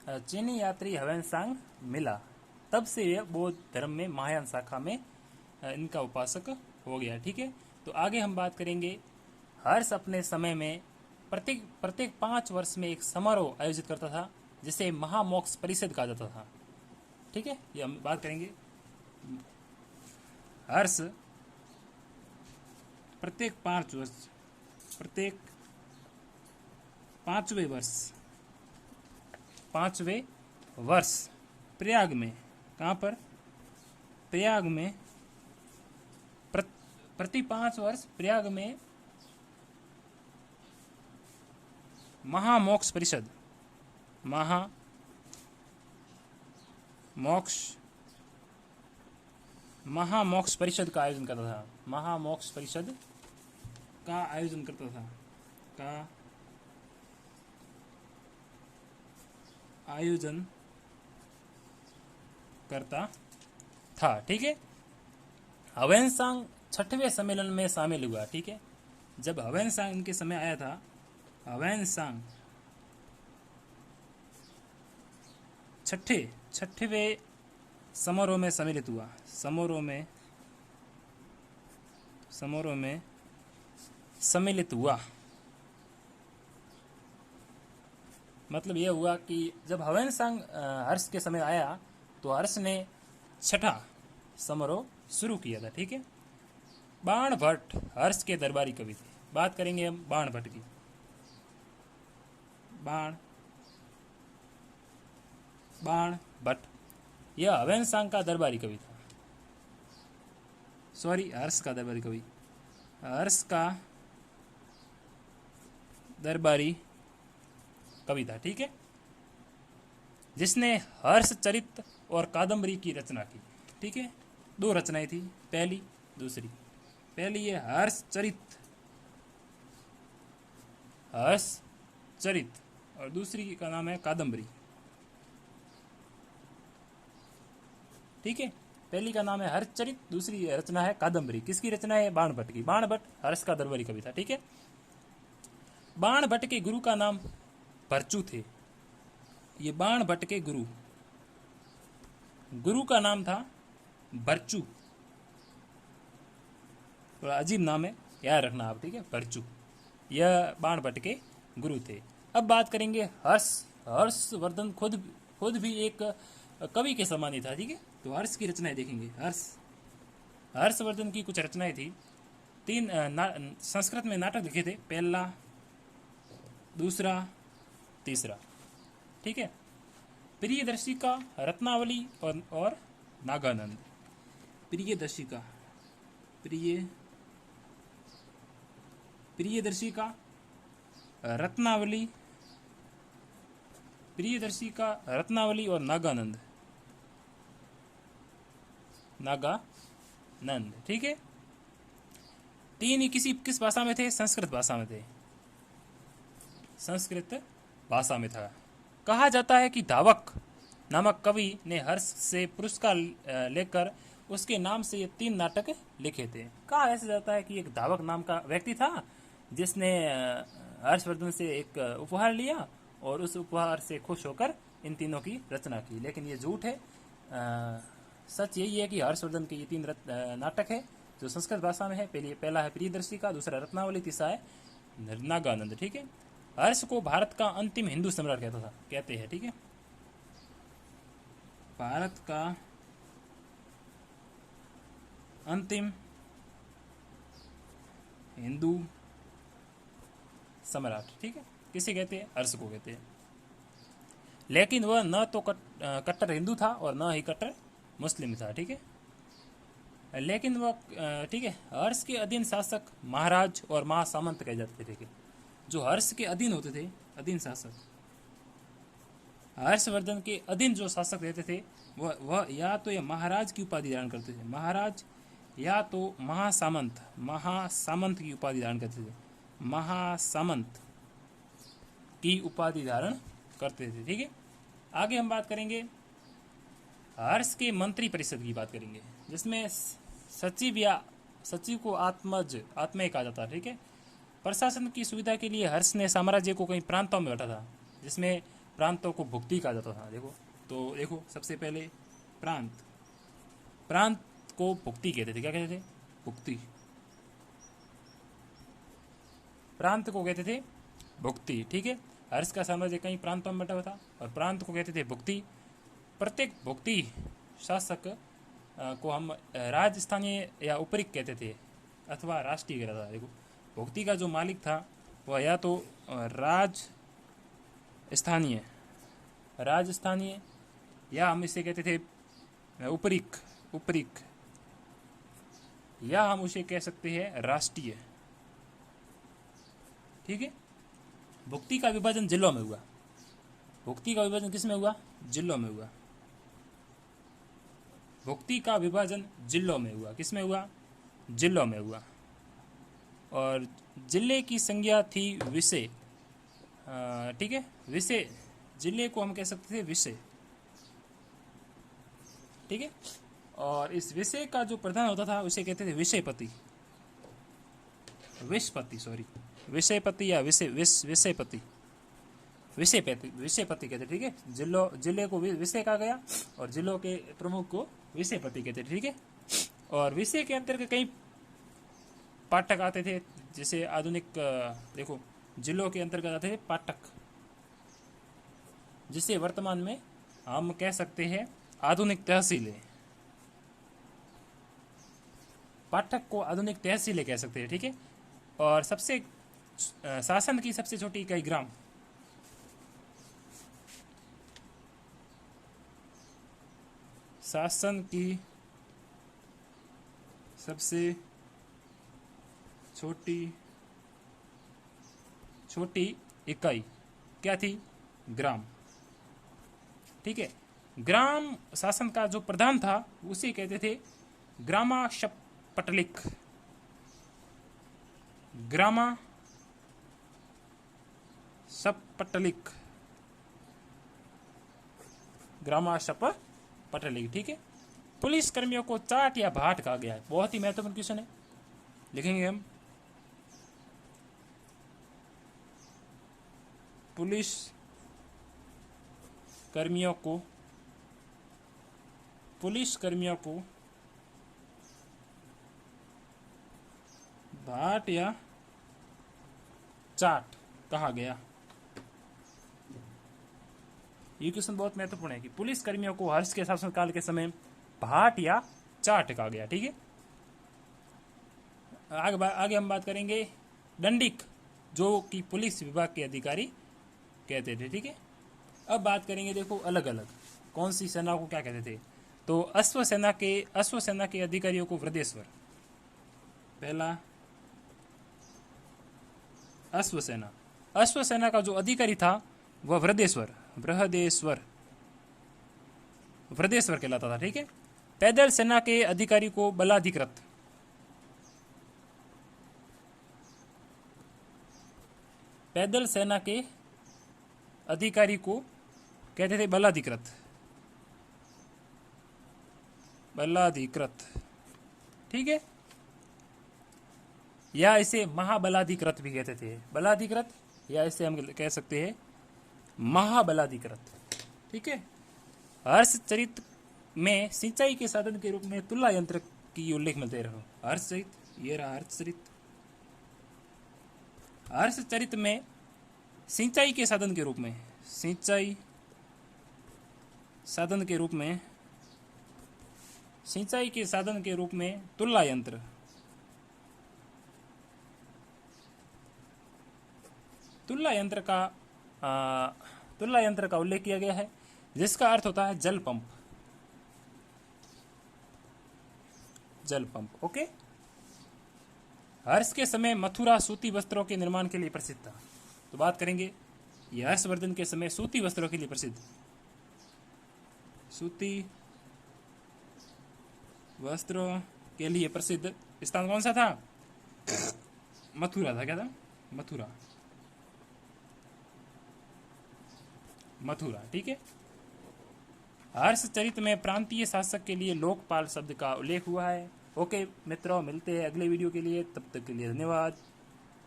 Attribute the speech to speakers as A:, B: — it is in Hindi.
A: चीनी यात्री ह्वेनसांग मिला, तब से यह बौद्ध धर्म में महायान शाखा में इनका उपासक हो गया। ठीक है, तो आगे हम बात करेंगे। हर्ष अपने समय में प्रत्येक प्रत्येक 5 वर्ष में एक समारोह आयोजित करता था, जिसे महामोक्ष परिषद कहा जाता था। ठीक है, ये हम बात करेंगे। हर्ष प्रत्येक 5 वर्ष, प्रत्येक 5वें वर्ष प्रयाग में, कहाँ पर? प्रयाग में प्रति 5 वर्ष प्रयाग में महामोक्ष परिषद, महामोक्ष परिषद का आयोजन करता था। महामोक्ष परिषद का आयोजन करता था, का आयोजन करता था। ठीक है, ह्वेनसांग 6वें सम्मेलन में शामिल हुआ। ठीक है, जब ह्वेनसांग इनके समय आया था, ह्वेनसांग 6वें समारोह में सम्मिलित हुआ। समारोह में सम्मिलित हुआ, मतलब यह हुआ कि जब ह्वेनसांग हर्ष के समय आया तो हर्ष ने 6ठा समारोह शुरू किया था। ठीक है, बाण भट्ट हर्ष के दरबारी कवि थे। बात करेंगे हम बाण भट्ट की। बाण भट्ट यह ह्वेनसांग का दरबारी कवि था। सॉरी, हर्ष का दरबारी कवि, हर्ष का दरबारी कवि था। ठीक है, जिसने हर्ष चरित और कादम्बरी की रचना की। ठीक है, 2 रचनाएं थी, पहली दूसरी। पहली ये हर्ष चरित और दूसरी का नाम है कादम्बरी। ठीक है, पहली का नाम है हर्षचरित, दूसरी रचना है कादम्बरी। किसकी रचना है? बाण भट्ट की। बाण भट्ट हर्ष का दरबारी कवि था। ठीक है, बाण भट्ट के गुरु का नाम भरचू थे। ये बाण भट्ट के गुरु का नाम था भरचू। थोड़ा अजीब नाम है, याद रखना आप। ठीक है, भरचू, यह बाण भट्ट के गुरु थे। अब बात करेंगे हर्षवर्धन खुद भी एक कवि के समान ही था। ठीक है, तो हर्ष की रचनाएं देखेंगे। हर्षवर्धन की कुछ रचनाएं थी। 3 संस्कृत में नाटक लिखे थे, पहला, दूसरा, तीसरा। ठीक है, प्रियदर्शिका, रत्नावली और नागानंद। प्रियदर्शिका, रत्नावली और नागानंद। ठीक है, 3 ही किस भाषा में थे? संस्कृत भाषा में थे। संस्कृत भाषा में था। कहा जाता है कि धावक नामक कवि ने हर्ष से पुरस्कार लेकर उसके नाम से ये 3 नाटक लिखे थे। कहा ऐसा जाता है कि एक धावक नाम का व्यक्ति था जिसने हर्षवर्धन से एक उपहार लिया और उस उपहार से खुश होकर इन तीनों की रचना की, लेकिन ये झूठ है। सच यही है कि हर्षवर्धन के ये 3 नाटक है जो संस्कृत भाषा में है। पहला है प्रियदर्शिका, दूसरा रत्नावली, तीसरा है नागानंद। ठीक है, हर्ष को भारत का अंतिम हिंदू सम्राट कहते हैं। ठीक है, भारत का अंतिम हिंदू सम्राट। ठीक है, किसे कहते हैं? हर्ष को कहते हैं। लेकिन वह न तो कट्टर हिंदू था और न ही कट्टर मुस्लिम था। ठीक है, लेकिन वह ठीक है, हर्ष के अधीन शासक महाराज और महासामंत कहे जाते थे। ठीक है, जो हर्ष के अधीन होते थे, अधीन शासक, हर्षवर्धन के अधीन जो शासक रहते थे वह या तो ये महाराज की उपाधि धारण करते थे, महाराज, या तो महासामंत की उपाधि धारण करते थे, महासामंत की उपाधि धारण करते थे। ठीक है, आगे हम बात करेंगे हर्ष के मंत्री परिषद की बात करेंगे, जिसमें सचिव को आत्मय कहा जाता है। ठीक है, प्रशासन की सुविधा के लिए हर्ष ने साम्राज्य को कई प्रांतों में बांटा था, जिसमें प्रांतों को भुक्ति कहा जाता था। देखो तो देखो सबसे पहले प्रांत, प्रांत को भुक्ति कहते थे। क्या कहते थे? भुक्ति। प्रांत को कहते थे भुक्ति। ठीक है, हर्ष का साम्राज्य कई प्रांतों में बटा हुआ था और प्रांत को कहते थे भुक्ति। प्रत्येक भुक्ति शासक को हम राजस्थानीय या उपरिक कहते थे अथवा राष्ट्रीय कहता था। देखो भुक्ति का जो मालिक था वह या तो राजस्थानीय या हम इसे कहते थे उपरिक या हम उसे कह सकते हैं राष्ट्रीय। ठीक है, भुक्ति का विभाजन जिलों में हुआ। भुक्ति का विभाजन किस में हुआ? जिलों में हुआ। भुक्ति का विभाजन जिलों में हुआ। किस में हुआ? जिलों में हुआ। और जिले की संज्ञा थी विषय। ठीक है, विषय, जिले को हम कह सकते थे विषय। ठीक है, और इस विषय का जो प्रधान होता था उसे कहते थे विषयपति। विषयपति या विषयपति कहते। ठीक है, जिले को विषय कहा गया और जिलों के प्रमुख को विषयपति कहते। ठीक है, और विषय के अंतर्गत कई पाठक आते थे। जैसे आधुनिक देखो जिलों के अंतर्गत आते थे पाठक, जिसे वर्तमान में हम कह सकते हैं आधुनिक तहसीलें। पाठक को आधुनिक तहसीलें कह सकते हैं। ठीक है, और सबसे शासन की सबसे छोटी इकाई ग्राम। शासन की सबसे छोटी इकाई क्या थी? ग्राम। ठीक है, ग्राम शासन का जो प्रधान था उसे कहते थे ग्रामाशपटलिक। ग्रामाशपटलिक। ठीक है, पुलिस कर्मियों को चाट या भाट कहा गया है। बहुत ही महत्वपूर्ण क्वेश्चन है, लिखेंगे हम। पुलिस कर्मियों को भाट या चाट कहा गया। ये क्वेश्चन बहुत महत्वपूर्ण है कि पुलिस कर्मियों को हर्ष के शासनकाल के समय भाट या चाट कहा गया। ठीक है, आगे हम बात करेंगे दंडिक, जो कि पुलिस विभाग के अधिकारी कहते थे। ठीक है, अब बात करेंगे देखो अलग अलग कौन सी सेना को क्या कहते थे। तो अश्व सेना के अधिकारियों को वृद्धेश्वर। पहला अश्व सेना का जो अधिकारी था वह वृद्धेश्वर कहलाता था। ठीक है, पैदल सेना के अधिकारी को बलाधिकृत। पैदल सेना के अधिकारी को कहते थे बलाधिकृत। ठीक है, या इसे महाबलाधिकृत भी कहते थे। बलाधिकृत या इसे हम कह सकते हैं महाबलाधिकृत। ठीक है, हर्षचरित में सिंचाई के साधन के रूप में तुला यंत्र की उल्लेख मिलते रहो। हर्षचरित, ये रहा हर्षचरित। हर्षचरित में सिंचाई के साधन के रूप में तुला यंत्र का उल्लेख किया गया है, जिसका अर्थ होता है जल पंप। ओके, हर्ष के समय मथुरा सूती वस्त्रों के निर्माण के लिए प्रसिद्ध था। तो बात करेंगे ये हर्षवर्धन के समय सूती वस्त्रों के लिए प्रसिद्ध। सूती वस्त्रों के लिए प्रसिद्ध स्थान कौन सा था? मथुरा था। क्या था? मथुरा। ठीक है, हर्षचरित में प्रांतीय शासक के लिए लोकपाल शब्द का उल्लेख हुआ है। ओके मित्रों, मिलते हैं अगले वीडियो के लिए, तब तक के लिए धन्यवाद।